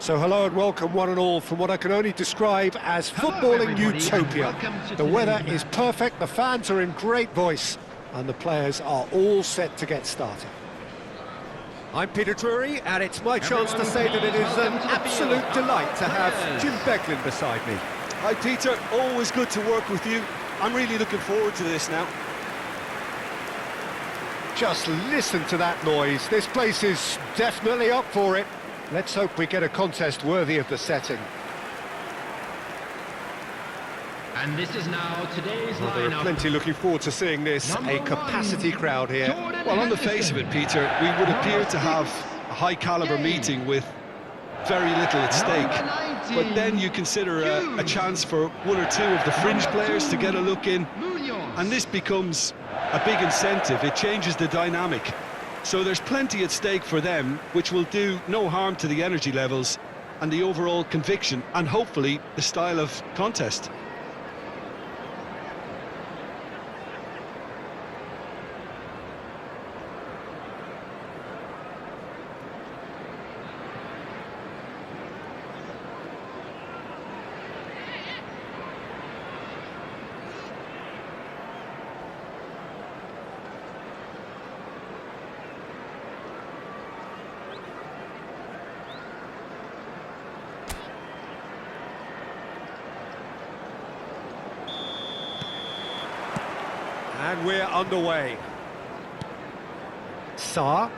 So hello and welcome one and all from what I can only describe as footballing utopia. The weather is perfect, the fans are in great voice, and the players are all set to get started. I'm Peter Drury, and it's my chance to say that it is an absolute delight to have Jim Beglin beside me. Hi Peter, always good to work with you. I'm really looking forward to this now. Just listen to that noise. This place is definitely up for it. Let's hope we get a contest worthy of the setting. And this is now today's lineup. There are plenty looking forward to seeing this. A capacity crowd here. Well, on the face of it, Peter, we would appear to have a high-caliber meeting with very little at stake. But then you consider a chance for one or two of the fringe players to get a look in, and this becomes a big incentive. It changes the dynamic. So there's plenty at stake for them, which will do no harm to the energy levels and the overall conviction, and hopefully the style of contest. And we're underway. Sarr.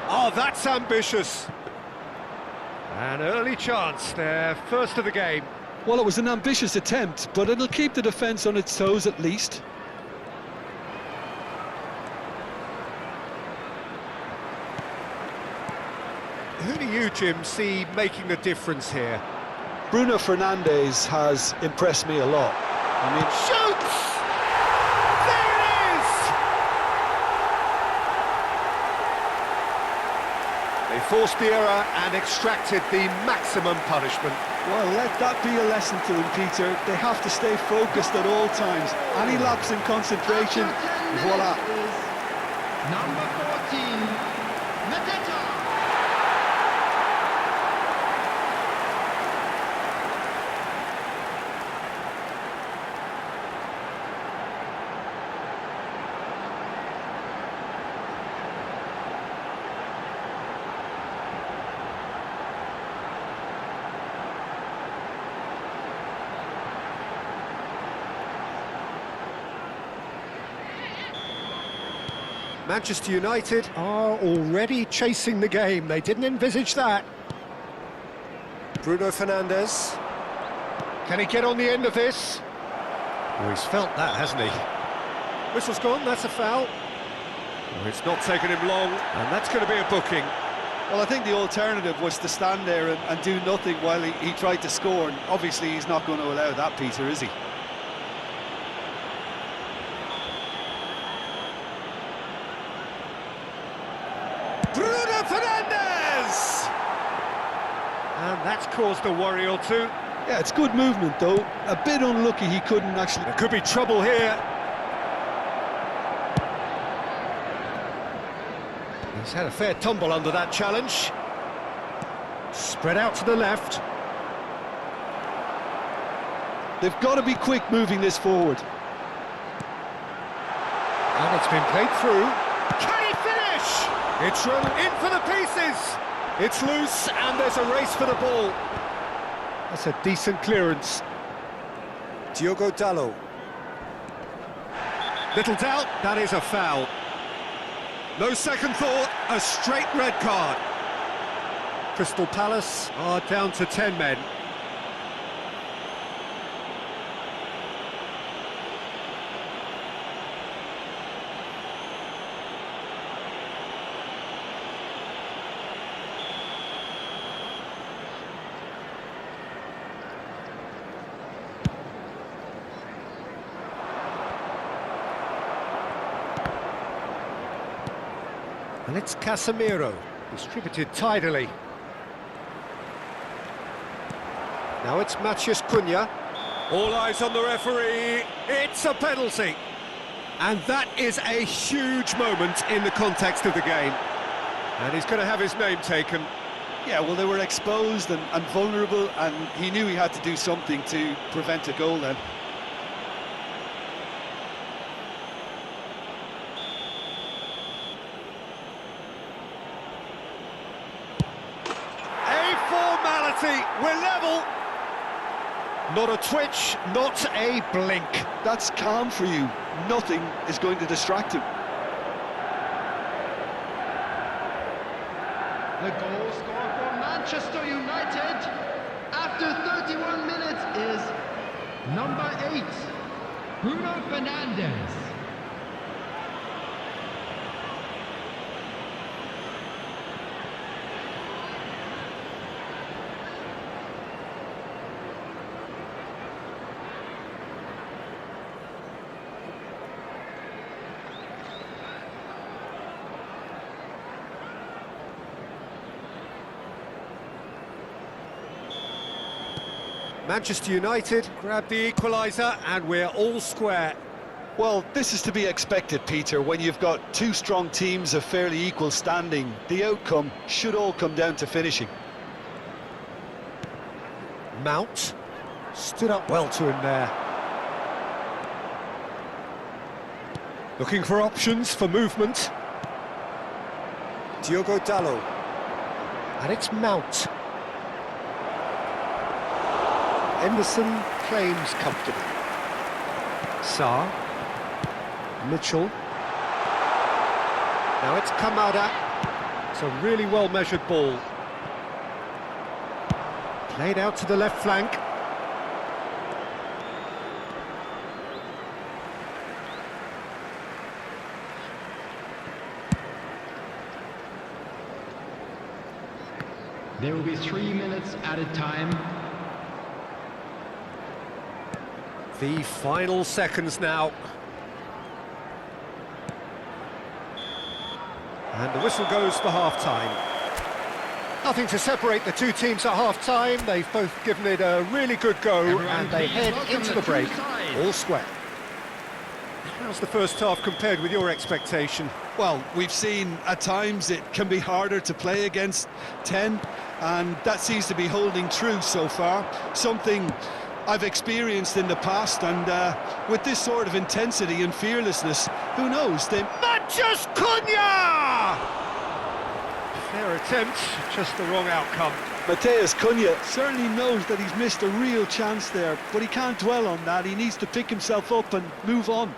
Oh, that's ambitious. An early chance there, first of the game. Well, it was an ambitious attempt, but it'll keep the defence on its toes at least. Who do you, Jim, see making the difference here? Bruno Fernandes has impressed me a lot. I mean, shoots! There it is! They forced the error and extracted the maximum punishment. Well, let that be a lesson to them, Peter. They have to stay focused at all times. Any lapse in concentration, voila. Number 14, Mateta. Manchester United are already chasing the game. They didn't envisage that. Bruno Fernandes. Can he get on the end of this? Oh, he's felt that, hasn't he? Whistle's gone, that's a foul. Oh, it's not taken him long, and that's going to be a booking. Well, I think the alternative was to stand there and do nothing while he tried to score, and obviously he's not going to allow that, Peter, is he? Bruno Fernandes! And that's caused a worry or two. Yeah, it's good movement, though. A bit unlucky he couldn't actually... There could be trouble here. He's had a fair tumble under that challenge. Spread out to the left. They've got to be quick moving this forward. And it's been played through. Can he finish? It's run in for the pieces. It's loose, and there's a race for the ball. That's a decent clearance. Diogo Dalot. Little doubt, that is a foul. No second thought, a straight red card. Crystal Palace are down to 10 men. And it's Casemiro, distributed tidily. Now it's Matheus Cunha. All eyes on the referee. It's a penalty. And that is a huge moment in the context of the game. And he's going to have his name taken. Yeah, well, they were exposed and vulnerable, and he knew he had to do something to prevent a goal then. We're level. Not a twitch, not a blink. That's calm for you. Nothing is going to distract him. The goal scorer for Manchester United after 31 minutes is number 8, Bruno Fernandes. Manchester United grab the equaliser and we're all square. Well, this is to be expected, Peter, when you've got two strong teams of fairly equal standing. The outcome should all come down to finishing. Mount stood up well to him there. Looking for options for movement. Diogo Dalot. And it's Mount. Emerson claims comfortably. Sarr. Mitchell. Now it's Kamada. It's a really well-measured ball. Played out to the left flank. There will be 3 minutes added time. The final seconds now. And the whistle goes for half-time. Nothing to separate the two teams at half-time. They've both given it a really good go, and they head into the break all square. How's the first half compared with your expectation? Well, we've seen at times it can be harder to play against 10, and that seems to be holding true so far. Something I've experienced in the past, and with this sort of intensity and fearlessness, who knows, they... Matches Cunha! Fair attempt, just the wrong outcome. Matheus Cunha certainly knows that he's missed a real chance there, but he can't dwell on that. He needs to pick himself up and move on.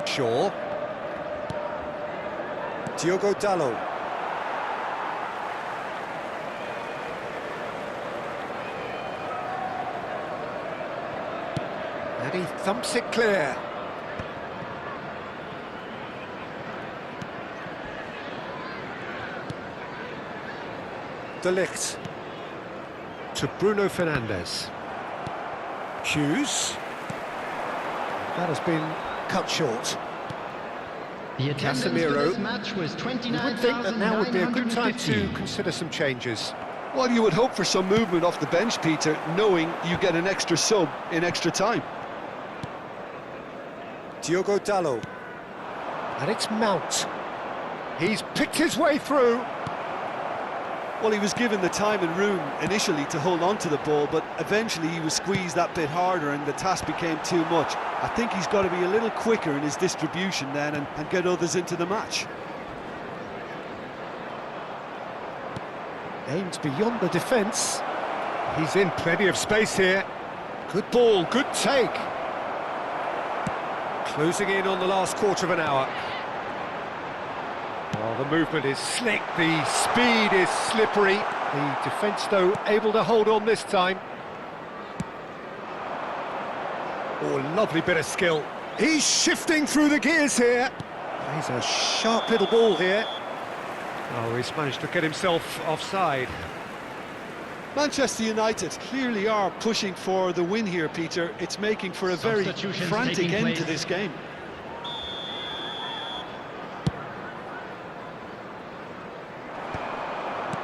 Shaw. Diogo Dalot. And he thumps it clear. De Ligt. To Bruno Fernandes. Hughes. That has been cut short. The attendance for this match was 29,952. You would think that now would be a good time to consider some changes. Well, you would hope for some movement off the bench, Peter, knowing you get an extra sub in extra time. Diogo Dalot. And it's Mount. He's picked his way through. Well, he was given the time and room initially to hold on to the ball, but eventually he was squeezed that bit harder and the task became too much. I think he's got to be a little quicker in his distribution then and get others into the match. Aims beyond the defence. He's in plenty of space here. Good ball, good take. Closing in on the last quarter of an hour. Well, the movement is slick, the speed is slippery. The defence, though, able to hold on this time. Oh, lovely bit of skill. He's shifting through the gears here. Plays a sharp little ball here. Oh, he's managed to get himself offside. Manchester United clearly are pushing for the win here, Peter. It's making for a very frantic end to this game.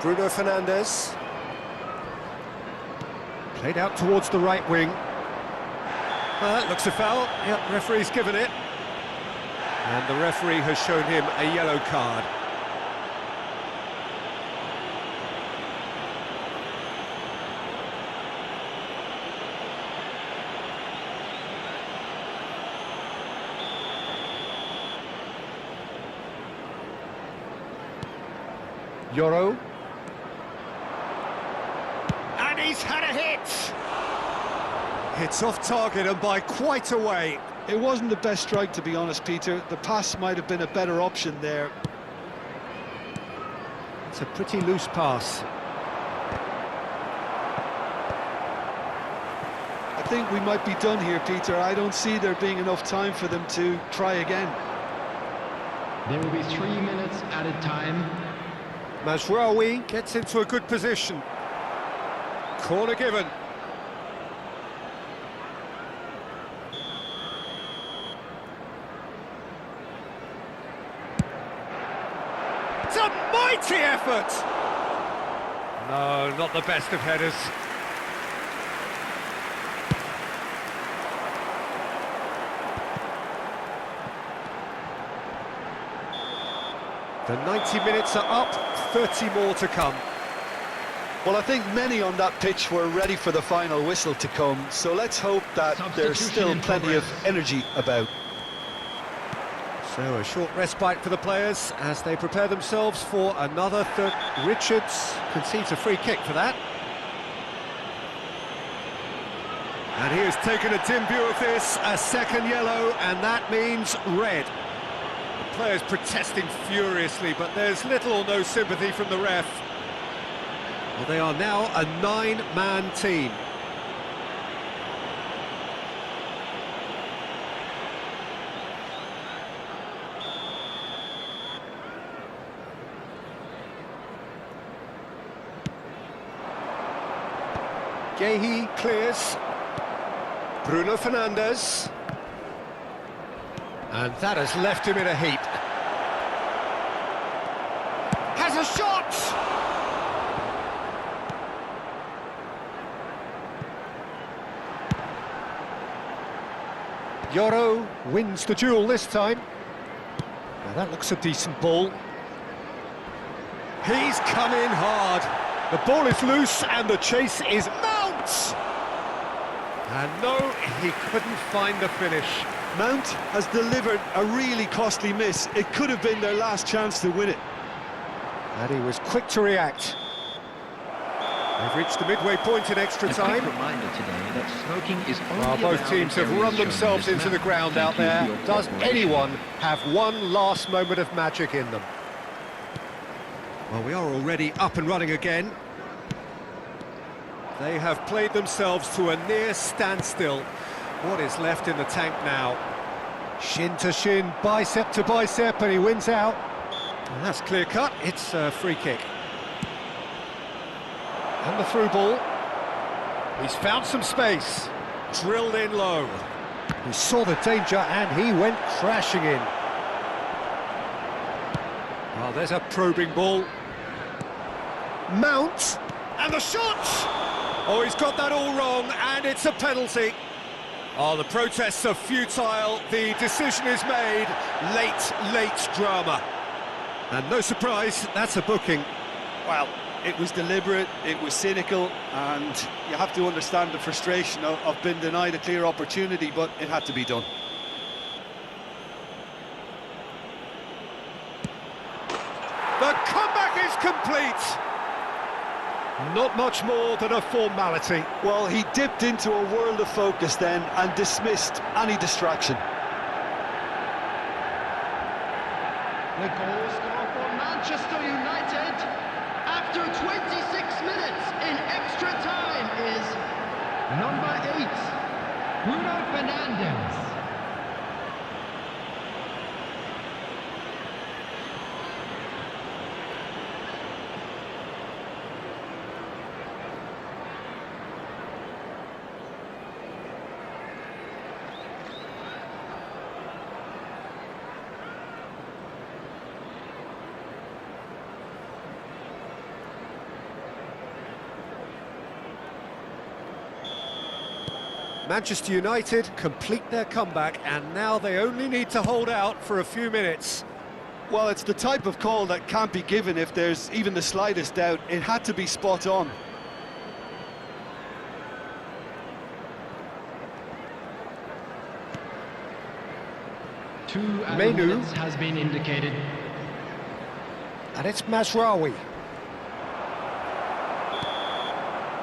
Bruno Fernandes. Played out towards the right wing. That looks a foul. Yep, referee's given it. And the referee has shown him a yellow card. Euro. And he's had a hit! It's off target and by quite a way. It wasn't the best strike, to be honest, Peter. The pass might have been a better option there. It's a pretty loose pass. I think we might be done here, Peter. I don't see there being enough time for them to try again. There will be 3 minutes added time. Mazraoui gets into a good position. Corner given. It's a mighty effort! No, not the best of headers. The 90 minutes are up, 30 more to come. Well, I think many on that pitch were ready for the final whistle to come, so let's hope that there's still plenty of energy about. So a short respite for the players as they prepare themselves for another third. Richards concedes a free kick for that. And he has taken a dim view of this, a second yellow, and that means red. The players protesting furiously, but there's little or no sympathy from the ref. Well, they are now a 9-man team. Gehi clears. Bruno Fernandes. And that has left him in a heap. Has a shot! Yoro wins the duel this time. Now that looks a decent ball. He's come in hard. The ball is loose and the chase is Mount! And no, he couldn't find the finish. Mount has delivered a really costly miss. It could have been their last chance to win it. And he was quick to react. They've reached the midway point in extra time. A quick reminder today that smoking is only Well, both allowed teams have in run areas themselves shown in into this the map. ground Thank out you for there. your Does cooperation. anyone have one last moment of magic in them? Well, we are already up and running again. They have played themselves to a near standstill. What is left in the tank now? Shin to shin, bicep to bicep, and he wins out. And that's clear cut. It's a free kick. And the through ball. He's found some space. Drilled in low. He saw the danger and he went crashing in. Well, there's a probing ball. Mount. And the shot! Oh, he's got that all wrong, and it's a penalty. Oh, the protests are futile. The decision is made. Late drama. And no surprise, that's a booking. Well, it was deliberate, it was cynical, and you have to understand the frustration of being denied a clear opportunity, but it had to be done. The comeback is complete. Not much more than a formality. Well, he dipped into a world of focus then and dismissed any distraction. The goal scorer for Manchester United after 26 minutes in extra time is number 8, Bruno Fernandes. Manchester United complete their comeback, and now they only need to hold out for a few minutes. Well, it's the type of call that can't be given if there's even the slightest doubt. It had to be spot on. Two added minutes has been indicated. And it's Mazraoui.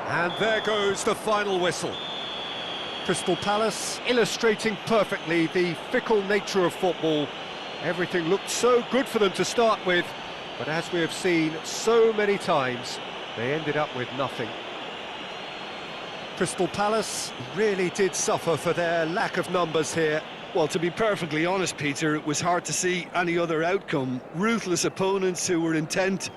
And there goes the final whistle. Crystal Palace illustrating perfectly the fickle nature of football. Everything looked so good for them to start with, but as we have seen so many times, they ended up with nothing. Crystal Palace really did suffer for their lack of numbers here. Well, to be perfectly honest, Peter, it was hard to see any other outcome. Ruthless opponents who were intent